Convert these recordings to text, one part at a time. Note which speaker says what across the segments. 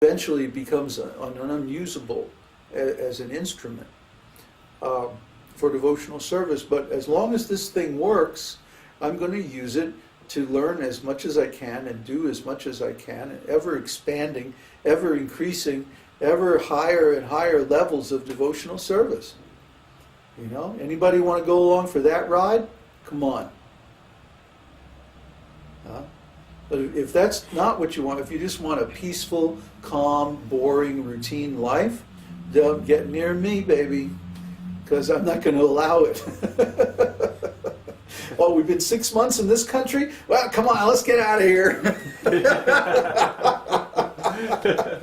Speaker 1: eventually it becomes unusable as an instrument for devotional service. But as long as this thing works, I'm going to use it to learn as much as I can and do as much as I can, and ever expanding, ever increasing, ever higher and higher levels of devotional service. You know, anybody want to go along for that ride? Come on. But if that's not what you want, if you just want a peaceful, calm, boring, routine life, don't get near me, baby, because I'm not going to allow it. Oh, we've been 6 months in this country? Well, come on, let's get out of here.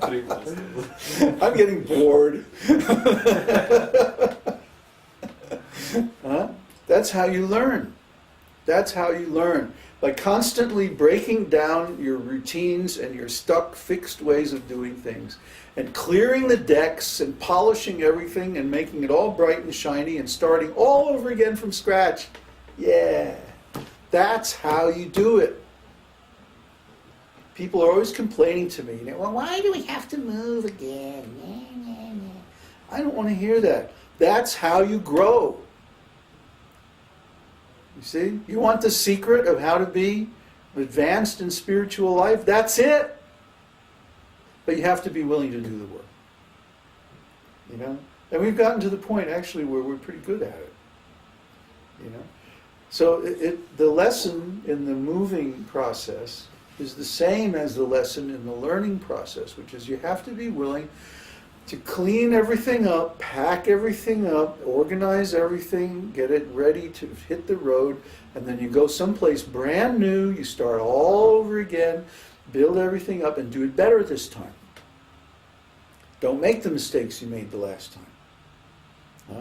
Speaker 2: 3 months.
Speaker 1: I'm getting bored. Huh? That's how you learn. That's how you learn. By constantly breaking down your routines and your stuck, fixed ways of doing things, and clearing the decks and polishing everything and making it all bright and shiny and starting all over again from scratch. Yeah, that's how you do it. People are always complaining to me, well, why do we have to move again? I don't want to hear that. That's how you grow. You see? You want the secret of how to be advanced in spiritual life? That's it. But you have to be willing to do the work. You know? And we've gotten to the point, actually, where we're pretty good at it. You know? So the lesson in the moving process is the same as the lesson in the learning process, which is you have to be willing to clean everything up, pack everything up, organize everything, get it ready to hit the road, and then you go someplace brand new, you start all over again, build everything up and do it better this time. Don't make the mistakes you made the last time.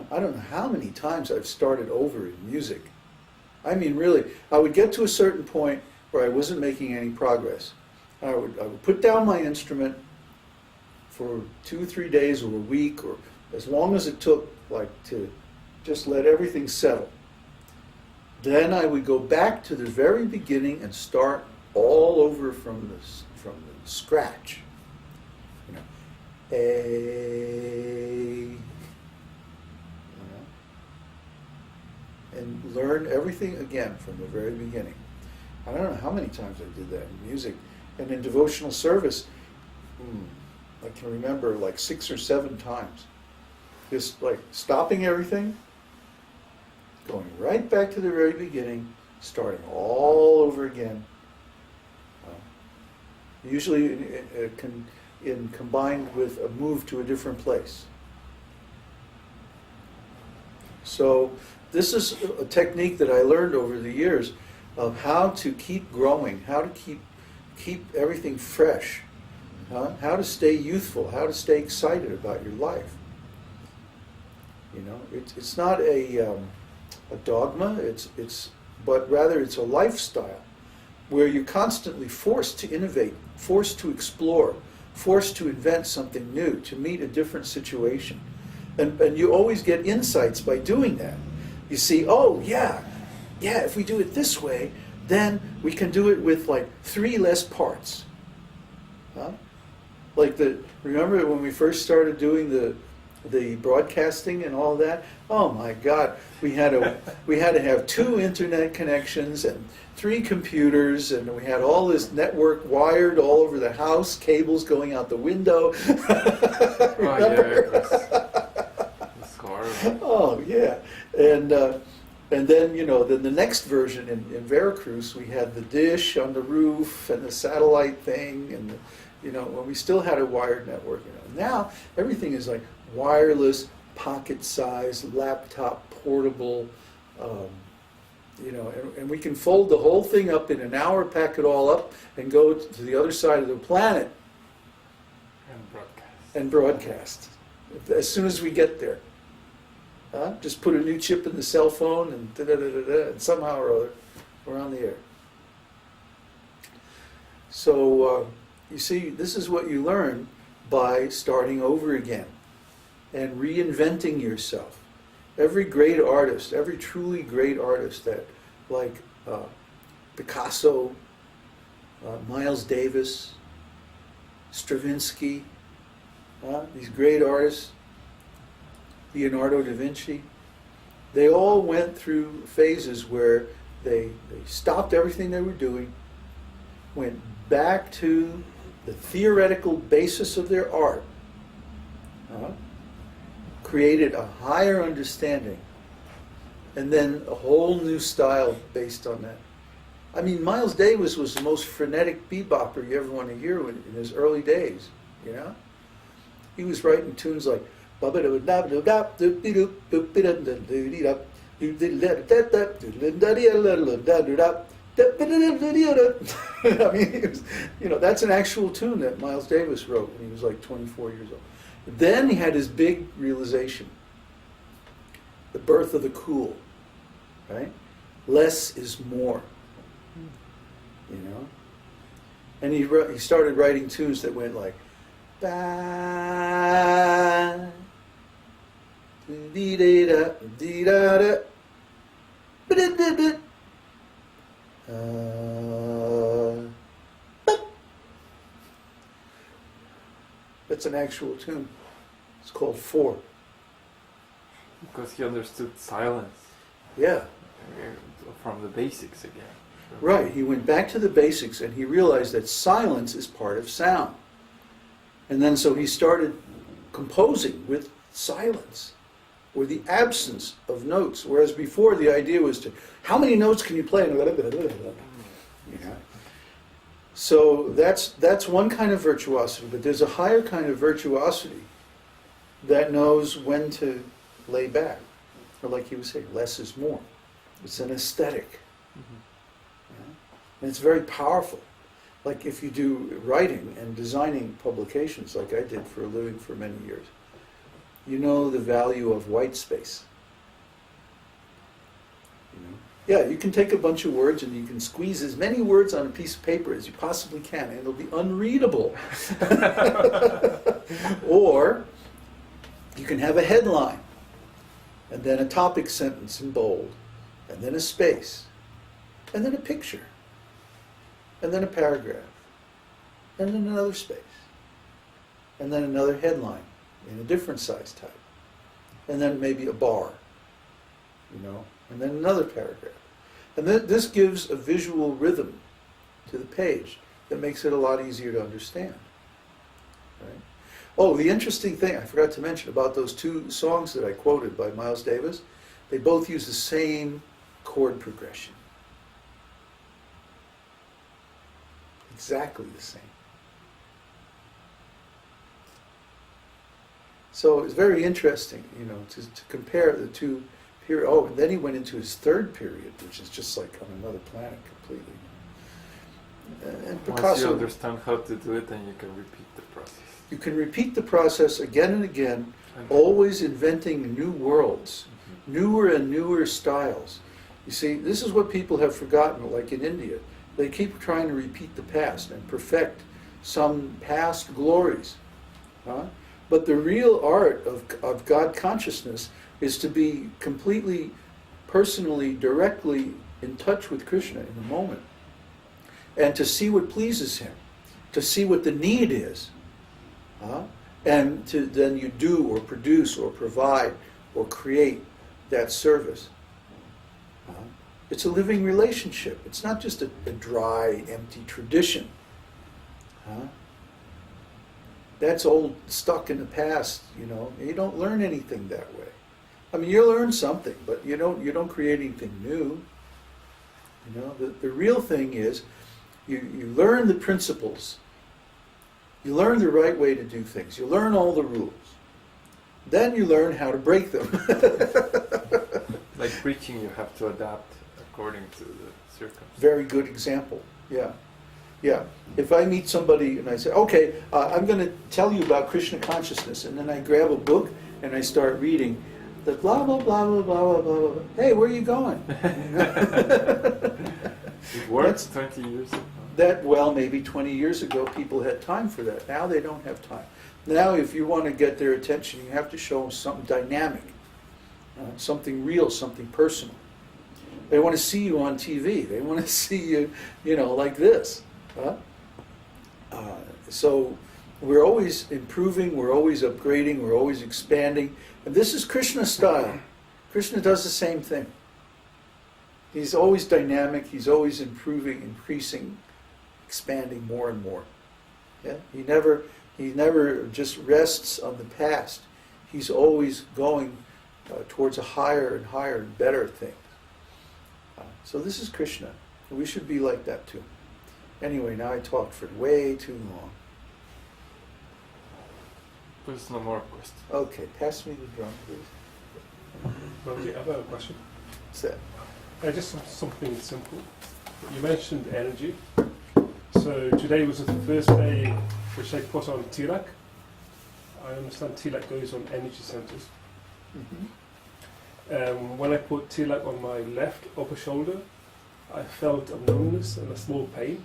Speaker 1: I don't know how many times I've started over in music. I mean, really, I would get to a certain point where I wasn't making any progress. I would put down my instrument for 2 or 3 days or a week, or as long as it took, like, to just let everything settle. Then I would go back to the very beginning and start all over from the scratch. You know, and learn everything again from the very beginning. I don't know how many times I did that in music. And in devotional service, I can remember like 6 or 7 times. Just like stopping everything, going right back to the very beginning, starting all over again. Usually combined with a move to a different place. So this is a technique that I learned over the years of how to keep growing, how to keep everything fresh, how to stay youthful, how to stay excited about your life. You know, it's not a dogma. But rather it's a lifestyle where you're constantly forced to innovate, forced to explore, forced to invent something new, to meet a different situation. And you always get insights by doing that. You see, oh, yeah, if we do it this way, then we can do it with like 3 less parts. Like remember when we first started doing the broadcasting and all that? Oh my God, we had to have 2 internet connections and 3 computers, and we had all this network wired all over the house, cables going out the window. Oh yeah, and then then the next version in Veracruz, we had the dish on the roof and the satellite thing, and when we still had a wired network. Now everything is like wireless, pocket-sized, laptop, portable. And we can fold the whole thing up in an hour, pack it all up, and go to the other side of the planet and broadcast as soon as we get there. Just put a new chip in the cell phone and and somehow or other we're on the air. So you see, this is what you learn by starting over again and reinventing yourself. Every great artist, every truly great artist that, like Picasso, Miles Davis, Stravinsky, these great artists, Leonardo da Vinci, they all went through phases where they stopped everything they were doing, went back to the theoretical basis of their art, created a higher understanding, and then a whole new style based on that. I mean, Miles Davis was the most frenetic bebopper you ever want to hear in his early days, you know? He was writing tunes like I mean, it was, you know, that's an actual tune that Miles Davis wrote when he was like 24 years old. Then he had his big realization, the birth of the cool, right? Less is more, you know? And he started writing tunes that went like, ba, dee dee da dee da da, ba da da da. That's an actual tune. It's called Four.
Speaker 2: Because he understood silence.
Speaker 1: Yeah.
Speaker 2: From the basics again.
Speaker 1: Right. He went back to the basics and he realized that silence is part of sound. And then so he started composing with silence or the absence of notes. Whereas before the idea was to, how many notes can you play? You know? So that's one kind of virtuosity, but there's a higher kind of virtuosity that knows when to lay back. Or like he was saying, less is more. It's an aesthetic. And it's very powerful. Like if you do writing and designing publications, like I did for a living for many years, you know the value of white space. You know? Yeah, you can take a bunch of words and you can squeeze as many words on a piece of paper as you possibly can, and it'll be unreadable. Or you can have a headline, and then a topic sentence in bold, and then a space, and then a picture, and then a paragraph, and then another space, and then another headline in a different size type, and then maybe a bar, you know, and then another paragraph. And then this gives a visual rhythm to the page that makes it a lot easier to understand. Right? Oh, the interesting thing I forgot to mention about those two songs that I quoted by Miles Davis, they both use the same chord progression. Exactly the same. So it's very interesting, you know, to compare the two periods. Oh, and then he went into his third period, which is just like on another planet completely. And Picasso,
Speaker 2: once you understand how to do it, then you can repeat the process.
Speaker 1: You can repeat the process again and again, always inventing new worlds, newer and newer styles. You see, this is what people have forgotten, like in India. They keep trying to repeat the past and perfect some past glories. But the real art of God consciousness is to be completely, personally, directly in touch with Kṛṣṇa in the moment. And to see what pleases him, to see what the need is. And to then you do or produce or provide or create that service. It's a living relationship. It's not just a dry, empty tradition. That's old, stuck in the past, you know. You don't learn anything that way. I mean, you learn something, but you don't create anything new. You know, the real thing is you learn the principles. You learn the right way to do things. You learn all the rules. Then you learn how to break them.
Speaker 2: Like preaching, you have to adapt according to the circumstances.
Speaker 1: Very good example. Yeah. Yeah. If I meet somebody and I say, okay, I'm going to tell you about Krishna consciousness, and then I grab a book and I start reading the blah, blah, blah, blah, blah, blah, blah. Hey, where are you going?
Speaker 2: It worked 20 years ago.
Speaker 1: Well, maybe 20 years ago, people had time for that. Now they don't have time. Now, if you want to get their attention, you have to show them something dynamic, something real, something personal. They want to see you on TV. They want to see you, you know, like this. So We're always improving, we're always upgrading, we're always expanding. And this is Krishna style. Krishna does the same thing. He's always dynamic, he's always improving, increasing, expanding more and more. Yeah? He never just rests on the past. He's always going towards a higher and higher and better thing. So this is Krishna. We should be like that too. Anyway, now I talked for way too long.
Speaker 2: There's no more questions.
Speaker 1: Okay, pass me the drum, please.
Speaker 3: Well, I have a question.
Speaker 1: What's that?
Speaker 3: Just something simple. You mentioned energy. So today was the first day which they put on tilak. I understand tilak goes on energy centers.
Speaker 1: Mm-hmm.
Speaker 3: When I put tilak on my left upper shoulder, I felt a numbness and a small pain.